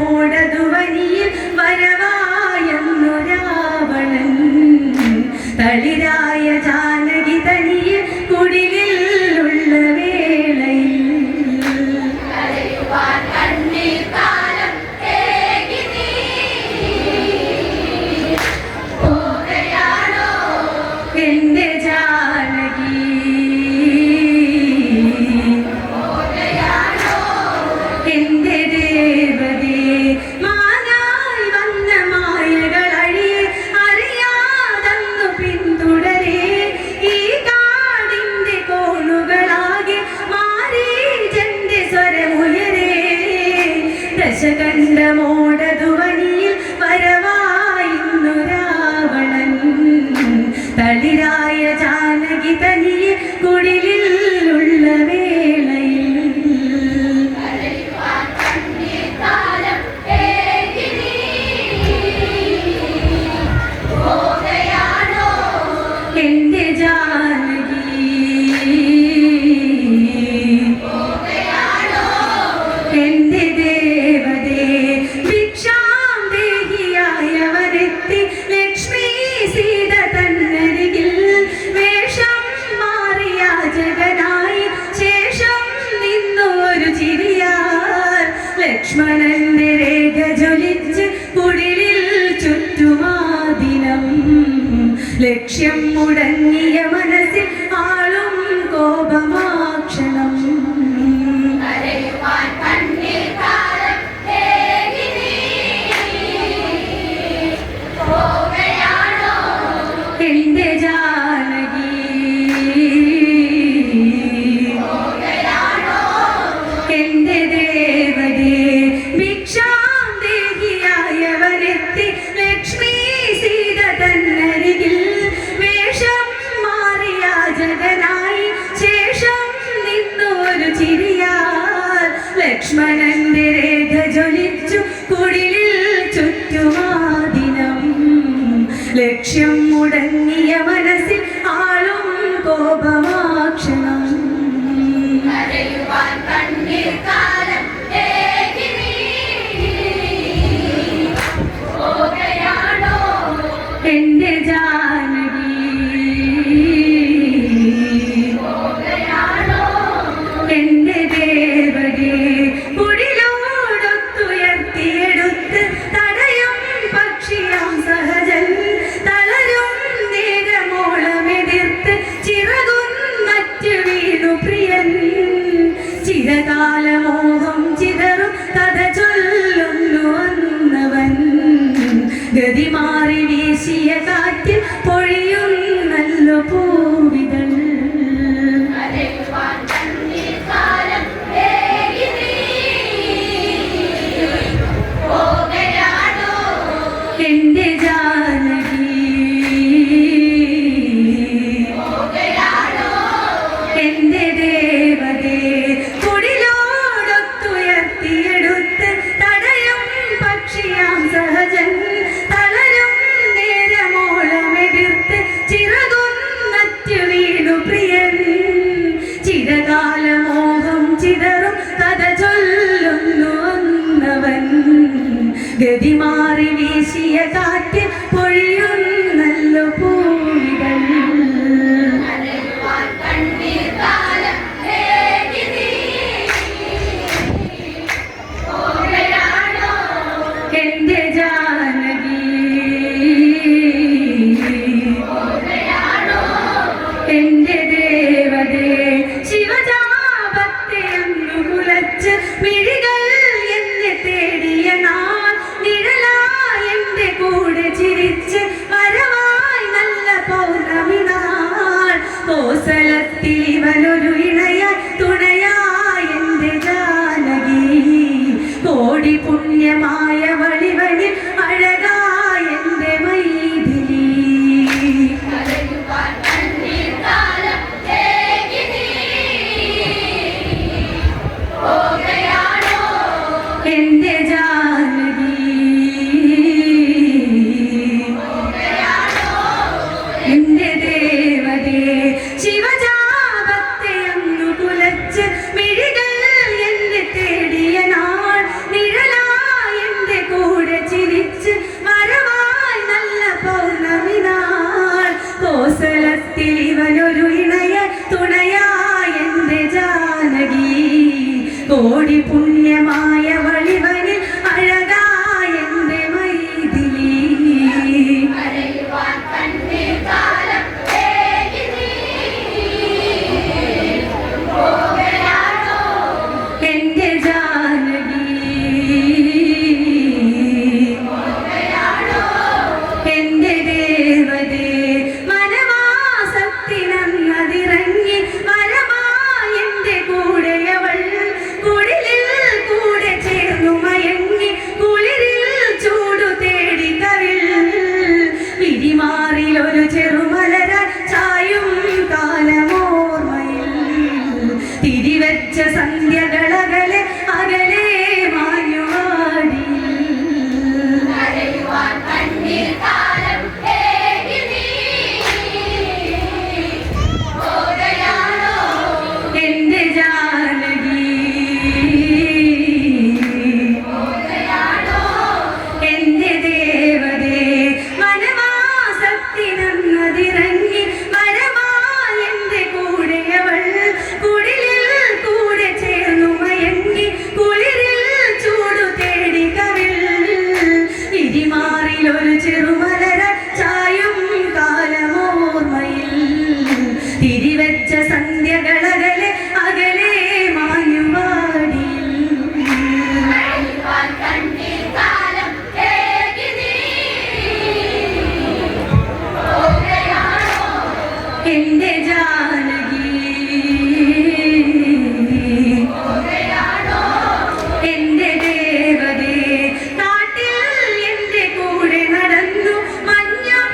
ദശകണ്ഠമോടതുവനിയിൽ വരവായെന്നു രാവണൻ തളിരായ ജാനകി തനിയിൽ കുടിലിലുള്ള വേളയിൽ എന്റെ ജാനകി എന്റെ ദേവതേ മാനായി വന്ന മായകളഴിയെ അറിയാതന്നു പിന്തുടരേ ഈ കാടിന്റെ കോണുകളാകെ മാരീജന്റെ സ്വരമുയരേ ദശകണ്ഠമോടതുവനിയിൽ വരവായിന്നു രാവണൻ തളിരായ ജാനകി തനിയെ കുടിലിലുള്ള വേളയിൽ എന്റെ ജാനകി എന്റെ ദേവതേ ഭിക്ഷാം ദേഹിയായവരെത്തി ലക്ഷ്മി സീത തന്നരികിൽ വേഷം മാറിയ ജഗനായി ശേഷം നിന്നു ഒരു ചിരിയാൽ ലക്ഷ്മണന്റെ രേഖ ജ്വലിച്ച് കുടിലിൽ ചുറ്റുമാദിനം ലക്ഷ്യം മുടങ്ങിയ മനസ്സിൽ ആളും കോപമാക്ഷണം എന്റെ ജാനകി എന്റെ ദേവതേ ഭിക്ഷാം ദേഹിയായവരെത്തി ലക്ഷ്മി സീത തന്നരികിൽ വേഷം മാറിയ ജഗനായി ശേഷം നിന്നു ഒരു ചിരിയാൽ ലക്ഷ്മണന്റെ രേഖ ജ്വലിച്ചു കുടിലിൽ ചുറ്റുമാദിനം ലക്ഷ്യം മുടങ്ങിയ മനസ്സിൽ ആളും കോപമാക്ഷണം എന്റെ ജാനകി എന്റെ ദേവതേ കുടിലോടൊത്തുയർത്തിയെടുത്ത് തടയും പക്ഷിയാം സഹജൻ തളരും നേരമോളമെതിർത്ത് ചിറകുന്നറ്റ് വീണു പ്രിയൻ ചിരകാലമോഹം ചിതറും കഥ ചൊല്ലുന്നു വന്നവൻ ഗതി മാറി വീശിയ കാറ്റിൽ പൊഴിയുന്നല്ലോ പൂവിതൾ എന്റെ ജാനകി എന്റെ ദേവതേ കുടിലോടൊത്തുയർത്തിയെടുത്ത് തടയും പക്ഷിയാം സഹജൻ തളരും നേരമോളമെതിർത്ത് ചിറകുന്നറ്റ് വീണു പ്രിയൻ ചിരകാലമോഹം ചിതറും കഥ ചൊല്ലുന്നു വന്നവൻ ഗതി മാറി വീശിയ കാറ്റ് പൊഴിയുന്നല്ലോ പൂവിതൾ കുലച്ച് മിഴികൾ എന്നെ തേടിയ നാൾ നിഴലായി എന്റെ കൂടെ ചിരിച്ച് വരവായി നല്ല പൗർണമി നാൾ കോസലത്തിൽ ഇവനൊരു ഇണയായി തുണയായി എന്റെ ജാനകി കോടി പുണ്യമായ വളിവനിൽ അഴകായ എന്റെ മൈഥിലി എന്റെ ജാനകി എന്റെ ദേവതേ ശിവജാപത്തെ അന്നു കുലച്ച് മിഴികൾ എന്നെ തേടിയ നാൾ നിഴലായി എന്റെ കൂടെ ചിരിച്ച് വരവായി നല്ല പൗർണമി നാൾ കോസലത്തിൽ ഇവനൊരു ഇണയ തുണയായി എന്റെ ജാനകി കോടി പുണ്യമായ വളിവനിൽ അഴകായ എന്റെ മൈഥിലി എന്റെ ജാനകി എന്റെ ദേവതേ വനവാസത്തിനന്നതിറങ്ങി വരമായി എന്റെ കൂടെയവൾ കുടിലിൽ കൂടെ ചേർന്നു മയങ്ങി കുളിരിൽ ചൂടു തേടി കവിൾ പിരിമാറിലൊരു ചെറുമലര ചായും കാലമോർമ്മയിൽ തിരിവെച്ച സന്ധ്യകളകലെ അകലെ മായുവാടി എന്റെ ജാനകി എന്റെ ദേവതേ വനവാസത്തിനന്നതിറങ്ങി വരമായി എന്റെ കൂടെയവൾ കുടിലിൽ കൂടെ ചേർന്നു മയങ്ങി കുളിരിൽ ചൂടു തേടി കവിൾ ഇരിമാറിലൊരു ചെറുമലര ചായും കാലമോർമ്മയിൽ തിരിവെച്ച സന്ധ്യകളകലെ അകലെ മായുവാടി എന്റെ ജാനകി എന്റെ ദേവതേ കാട്ടിൽ എന്റെ കൂടെ നടന്നു മഞ്ഞും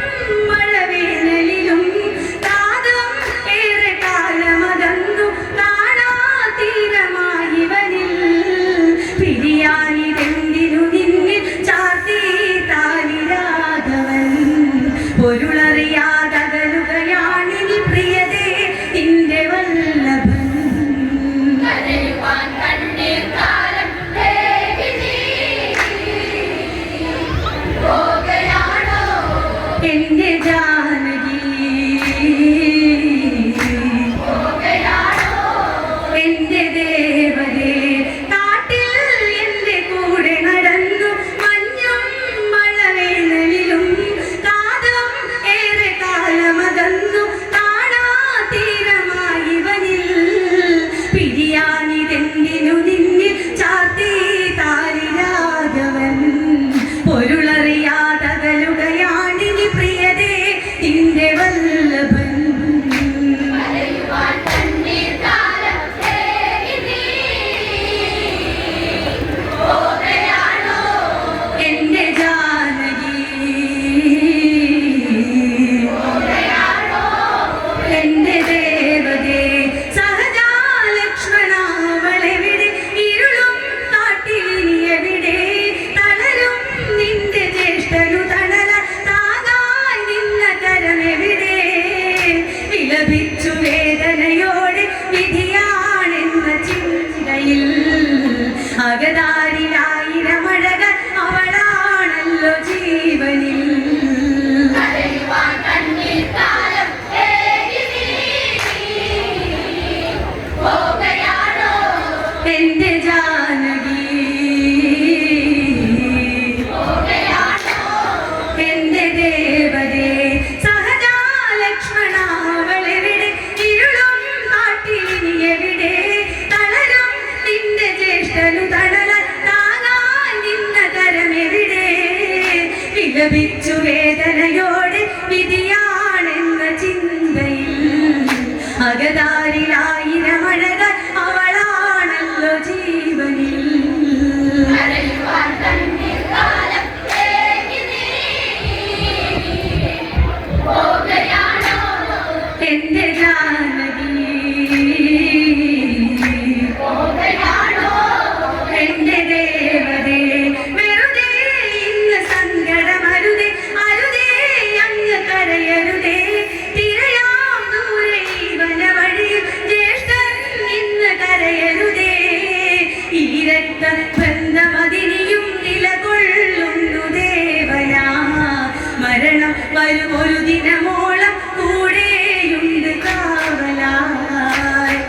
മഴവേനലിലും കാതം ഏറെ കാലമകന്നു കാണാതീരമായി വനിൽ പിരിയാനിതെന്തിനു നിന്നിൽ ചാർത്തി താലിരാഘവൻ പൊരുളറിയാതകലുകയാണിനി പ്രിയതേ നിന്റെ വല്ലഭൻ എന്റെ ജാനകി എന്റെ ദേവതേ കാട്ടിൽ എന്റെ കൂടെ നടന്നു മഞ്ഞും മഴവേനലിലും കാതം ഏറെ കാലമകന്നു കാണാതീരമായി വനിൽ പിരിയാനിതെന്തിനു നിന്നിൽ ചാർത്തി താലിരാഘവൻ പൊരുളറിയാതകലുകയാണിനി പ്രിയതേ നിന്റെ വല്ലഭൻ എന്റെ ജാനകി എന്റെ ദേവതേ സഹജാലക്ഷ്മണാവളെവിടെ ഇരുളും കാട്ടിലിനിയെവിടെ തളരും നിന്റെ ജ്യേഷ്ഠനു തണല താങ്ങാൻ നിന്ന കരമെവിടെ വിലപിച്ചു വേദനയോടെ വിധിയാണെന്ന ചിന്തയിൽ അകതാരിലായിരമഴകൾ അവളാണല്ലോ ജീവനിൽ എന്റെ ജാനകി എന്റെ ദേവതേ സഹജാലക്ഷ്മണാവളെവിടെ ഇരുളും കാട്ടിലിനിയെവിടെ തളരും നിന്റെ ജ്യേഷ്ഠ ജ്യേഷ്ഠനു തണല താങ്ങാൻ നിന്ന കരമെവിടെ വിലപിച്ചു വേദനയോടെ വിധിയാണെന്ന ചിന്തയിൽ അകതാരിലായിരമഴകൾ അവളാണല്ലോ ജീവനിൽ എന്റെ ജാനകി എന്റെ ദേവതേ വെറുതെ ഇന്ന് സങ്കടമരുതേ അരുതേ അങ്ങ് കരയരുതേ തിരയാം ദൂരെ ഈ വനവഴിയിൽ ജ്യേഷ്ഠൻ ഇന്ന് കരയരുതേ ഈ രക്തബന്ധമതിനിയും നിലകൊള്ളുന്നു ദേവനാ മരണം വരുമൊരു ദിനമോളം കൂടെയുണ്ട് കാവലായി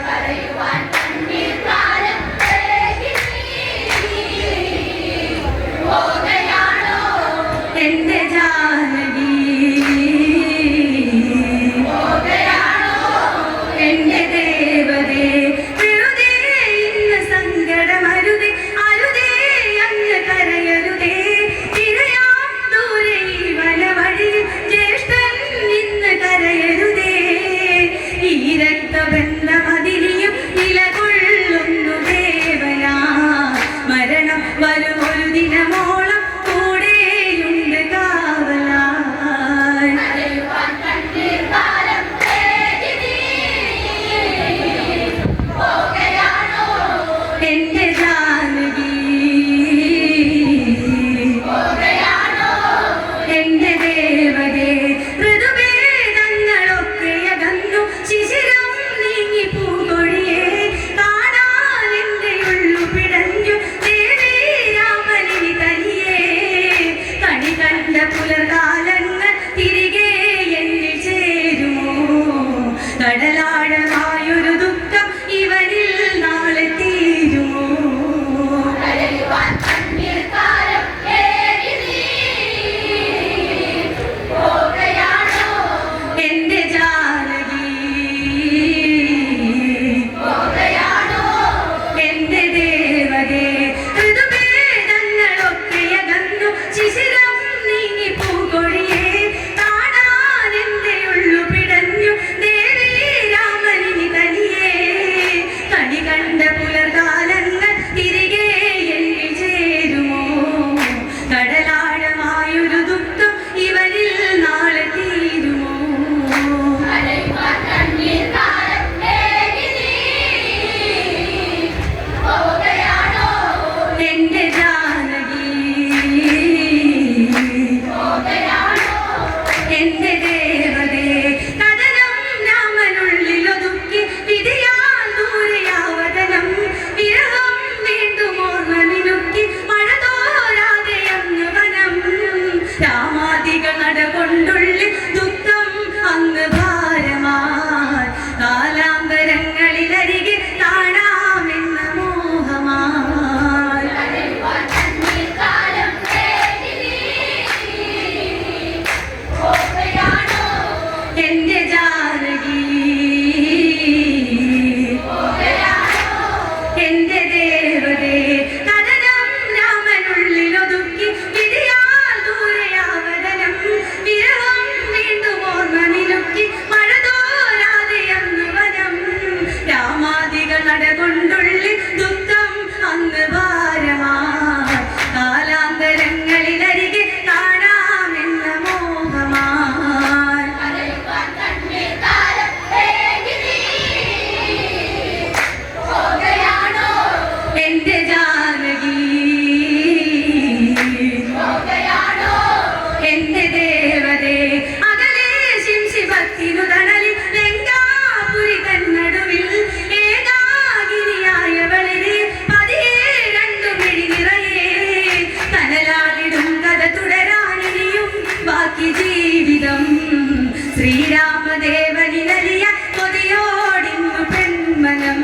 എന്റെ ജാനകി എന്റെ ദേവതേ വെറുതെ ഇന്ന് സങ്കടമരുതേ അരുതേ അങ്ങ് കരയരുതേ തിരയാം ദൂരെ ഈ വനവഴിയിൽ ജ്യേഷ്ഠൻ ഇന്ന് കരയരുതേ ഈ രക്തബന്ധമതിനിയും നിലകൊള്ളുന്നു ദേവനാ മരണം വരുമൊരു ദിനമോളം കൂടെയുണ്ട് കാവലായി എന്റെ ജാനകി എന്റെ ദേവതേ ഋതുഭേദങ്ങളൊക്കെ അകന്നു ശിശിരം നീങ്ങി പൂകൊഴിയേ കാണാൻ എന്റെ ഉള്ളു പിടഞ്ഞു ദേവി രാമനിനി തനിയേ കണി കണ്ട പുലർകാലങ്ങൾ തിരികെ എന്നിൽ ചേരുമോ കടലാഴമായൊരു ദുഃഖം ഇവനിൽ നാളെ തീരുമോ എന്റെ ജാനകി എന്റെ ദേവതേ ഋതുഭേദങ്ങളൊക്കെ അകന്നു ശിശിരം നീങ്ങി പൂകൊഴിയേ കാണാൻ എന്റെ ഉള്ളു പിടഞ്ഞു ദേവി രാമനിനി തനിയേ കണി കണ്ട പുലർകാലങ്ങൾ തിരികെ എന്നിൽ ചേരുമോ കടലാഴമായൊരു ദുഃഖം ഇവനിൽ നാളെ തീരുമോ എന്റെ ജാനകി എന്റെ ദേവതേ കഥനം രാമനുള്ളിലൊതുക്കി വിധിയാൽ ദൂരെയാവതനം വിരഹം വീണ്ടും ഓർമ്മ മിനുക്കി മഴ തോരാതെ അങ്ങ് വനം രാമാദികൾ നടകൊണ്ടുള്ളിൽ ദുഃഖം അങ്ങ് ഭാരമായി കാലാന്തരങ്ങളിലരികെ കാണാമെന്ന മോഹമായി എന്റെ ജാനകി എന്റെ ദേവതേ കഥനം രാമനുള്ളിലൊതുക്കി വിധിയാൽ ദൂരെയാവതനം വിരഹം വീണ്ടും ഓർമ്മ മിനുക്കി മഴ തോരാതെ അങ്ങ് വനം രാമാദികൾ നടകൊണ്ടുള്ളിൽ ദുഃഖം അങ്ങ് ഭാരമായി കാലാന്തരങ്ങളിലരികെ കാണാമെന്ന മോഹമായി എന്റെ ജാനകി എന്റെ ദേവതേ അകലെ ശിംശിഭത്തിനു തണലിൽ ലങ്കാപുരി തന്നടുവിൽ ഏകാഗിനിയായവളരെ പതിയെ രണ്ടു മിഴി നിറയെ കനലാടിടും കഥ തുടരാനിനിയും ബാക്കി ജീവിതം ശ്രീരാമദേവനിലലിയ കൊതിയോടിന്നു പെൺമനം